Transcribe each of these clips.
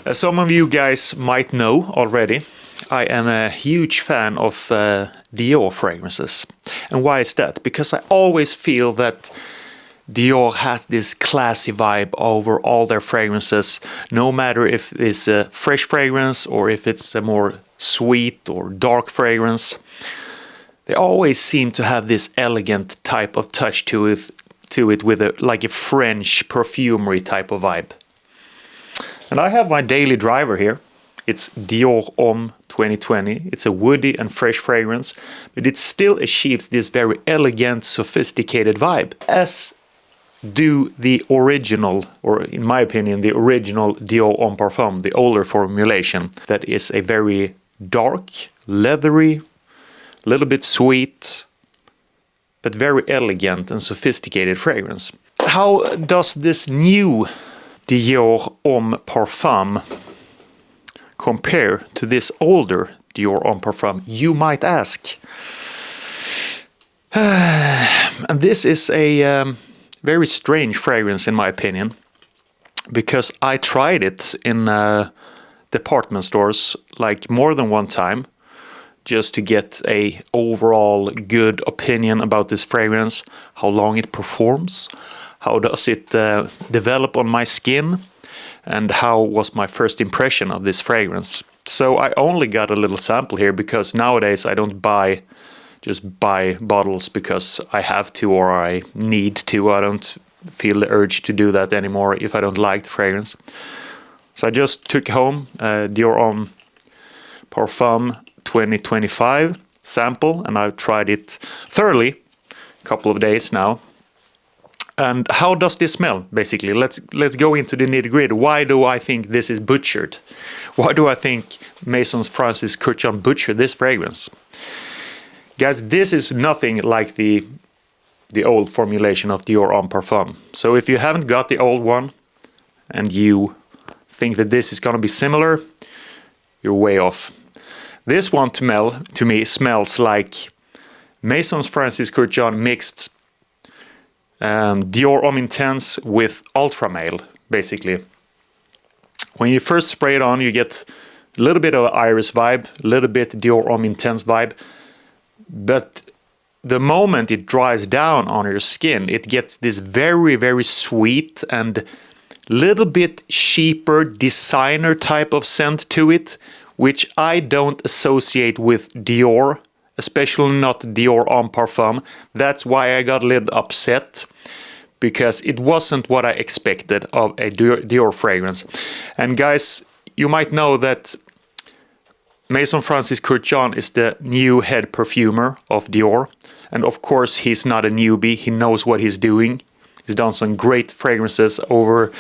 As some of you guys might know already, I am a huge fan of Dior fragrances. And why is that? Because I always feel that Dior has this classy vibe over all their fragrances, no matter if it's a fresh fragrance or if it's a more sweet or dark fragrance. They always seem to have this elegant type of touch to it with like a French perfumery type of vibe. And I have my daily driver here. It's Dior Homme 2020. It's a woody and fresh fragrance, but it still achieves this very elegant, sophisticated vibe, as do the original, or in my opinion, the original Dior Homme Parfum, the older formulation, that is a very dark, leathery, a little bit sweet, but very elegant and sophisticated fragrance. How does this new Dior Homme Parfum compare to this older Dior Homme Parfum, you might ask? And this is a very strange fragrance in my opinion, because I tried it in department stores like more than one time just to get a overall good opinion about this fragrance, how long it performs, how does it develop on my skin, and how was my first impression of this fragrance. So I only got a little sample here because nowadays I don't just buy bottles because I have to or I need to. I don't feel the urge to do that anymore if I don't like the fragrance. So I just took home Dior Homme Parfum 2025 sample, and I've tried it thoroughly a couple of days now. And how does this smell, basically? Let's go into the nitty-gritty. Why do I think this is butchered? Why do I think Maison Francis Kurkdjian butchered this fragrance? Guys, this is nothing like the old formulation of Dior Homme Parfum. So if you haven't got the old one and you think that this is going to be similar, you're way off. This one to me smells like Maison Francis Kurkdjian mixed Dior Homme Intense with Ultra Male, basically. When you first spray it on, you get a little bit of Iris vibe, a little bit Dior Homme Intense vibe. But the moment it dries down on your skin, it gets this very, very sweet and little bit cheaper designer type of scent to it, which I don't associate with Dior, especially not Dior Homme Parfum. That's why I got a little upset, because it wasn't what I expected of a Dior fragrance. And guys, you might know that Maison Francis Kurkdjian is the new head perfumer of Dior. And of course, he's not a newbie. He knows what he's doing. He's done some great fragrances over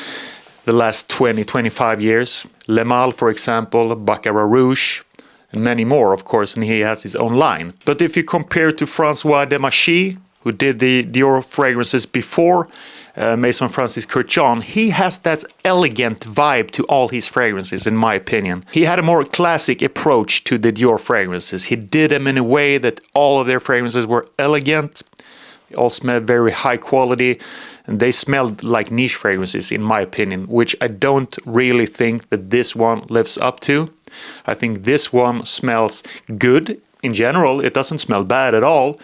the last 20-25 years. Le Male, for example, Baccarat Rouge, and many more, of course, and he has his own line. But if you compare to François Demachy, who did the Dior fragrances before Maison Francis Kurkdjian, he has that elegant vibe to all his fragrances, in my opinion. He had a more classic approach to the Dior fragrances. He did them in a way that all of their fragrances were elegant. They all smelled very high quality, and they smelled like niche fragrances, in my opinion, which I don't really think that this one lives up to. I think this one smells good in general. It doesn't smell bad at all.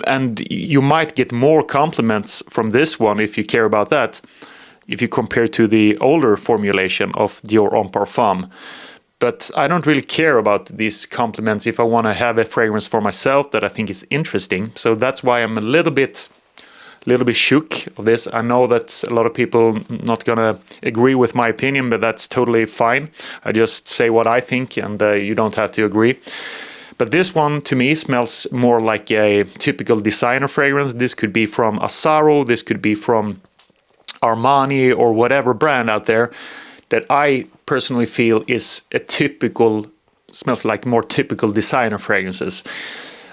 And you might get more compliments from this one if you care about that, if you compare to the older formulation of Dior Homme Parfum. But I don't really care about these compliments if I want to have a fragrance for myself that I think is interesting. So that's why I'm a little bit shook of this. I know that a lot of people not gonna agree with my opinion, but that's totally fine. I just say what I think, and you don't have to agree. But this one, to me, smells more like a typical designer fragrance. This could be from Asaro, this could be from Armani, or whatever brand out there that I personally feel is smells like more typical designer fragrances.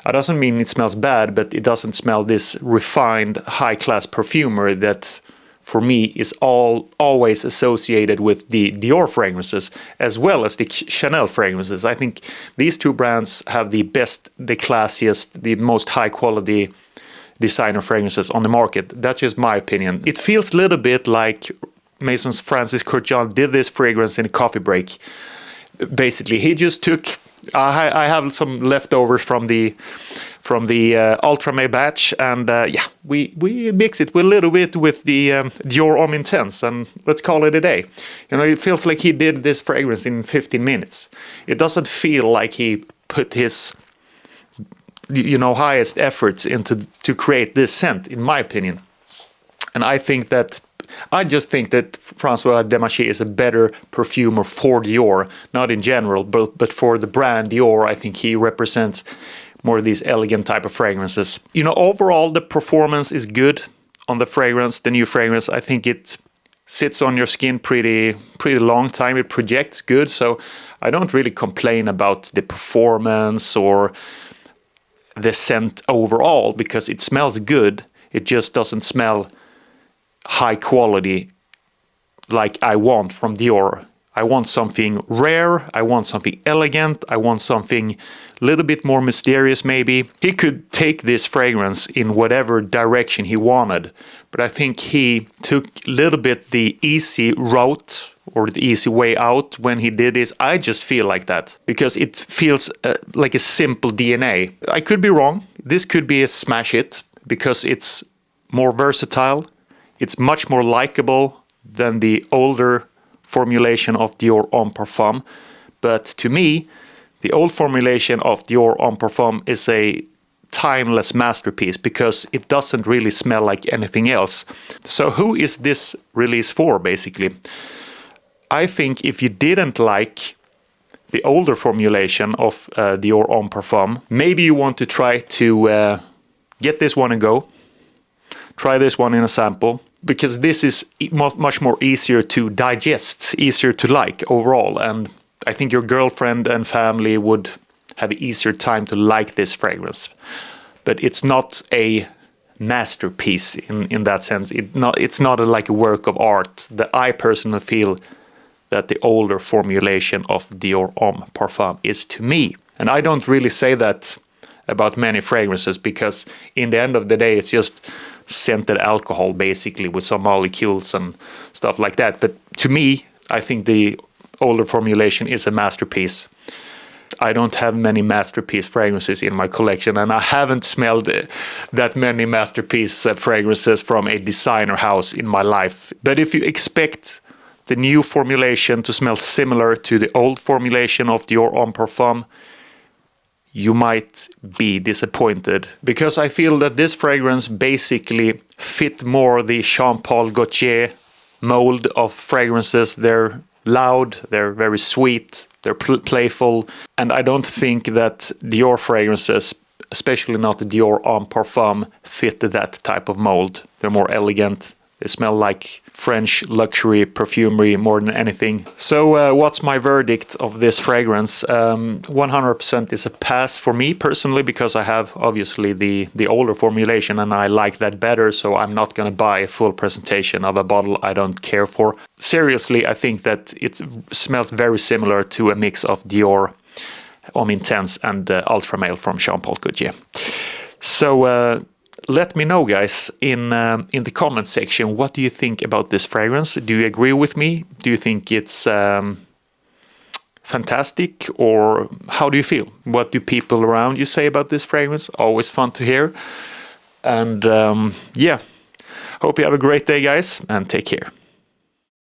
It doesn't mean it smells bad, but it doesn't smell this refined, high-class perfumery that, for me, is always associated with the Dior fragrances, as well as the Chanel fragrances. I think these two brands have the best, the classiest, the most high-quality designer fragrances on the market. That's just my opinion. It feels a little bit like Masons Francis Kurkdjian did this fragrance in a coffee break. Basically, he just took. I have some leftovers from the Ultra May batch, and yeah, we mix it with a little bit with the Dior Homme Intense, and let's call it a day. You know, it feels like he did this fragrance in 15 minutes. It doesn't feel like he put his highest efforts into to create this scent, in my opinion. And I just think that Francois Demachy is a better perfumer for Dior, not in general, but for the brand Dior. I think he represents more of these elegant type of fragrances. You know, overall the performance is good on the fragrance, the new fragrance. I think it sits on your skin pretty long time. It projects good, so I don't really complain about the performance or the scent overall, because it smells good. It just doesn't smell high quality like I want from Dior. I want something rare, I want something elegant, I want something a little bit more mysterious maybe. He could take this fragrance in whatever direction he wanted, but I think he took a little bit the easy route or the easy way out when he did this. I just feel like that, because it feels like a simple DNA. I could be wrong. This could be a smash hit, because it's more versatile. It's much more likable than the older formulation of Dior Homme Parfum. But to me, the old formulation of Dior Homme Parfum is a timeless masterpiece, because it doesn't really smell like anything else. So who is this release for, basically? I think if you didn't like the older formulation of Dior Homme Parfum, maybe you want to try to get this one and go. Try this one in a sample, because this is much more easier to digest, easier to like overall. And I think your girlfriend and family would have an easier time to like this fragrance. But it's not a masterpiece in that sense. It's not like a work of art that I personally feel that the older formulation of Dior Homme Parfum is to me. And I don't really say that about many fragrances, because in the end of the day, it's just scented alcohol basically with some molecules and stuff like that. But to me, I think the older formulation is a masterpiece. I don't have many masterpiece fragrances in my collection, and I haven't smelled that many masterpiece fragrances from a designer house in my life. But if you expect the new formulation to smell similar to the old formulation of Dior Homme Parfum, you might be disappointed, because I feel that this fragrance basically fit more the Jean-Paul Gaultier mold of fragrances. They're loud, they're very sweet, they're playful, and I don't think that Dior fragrances, especially not the Dior Homme Parfum, fit that type of mold. They're more elegant. They smell like French luxury perfumery more than anything. So what's my verdict of this fragrance? 100% is a pass for me personally, because I have obviously the older formulation and I like that better, so I'm not going to buy a full presentation of a bottle I don't care for. Seriously, I think that it smells very similar to a mix of Dior Homme Intense and Ultra Male from Jean-Paul Gaultier. So let me know, guys, in the comment section, what do you think about this fragrance? Do you agree with me? Do you think it's fantastic, or how do you feel? What do people around you say about this fragrance? Always fun to hear. And yeah, hope you have a great day, guys, and take care.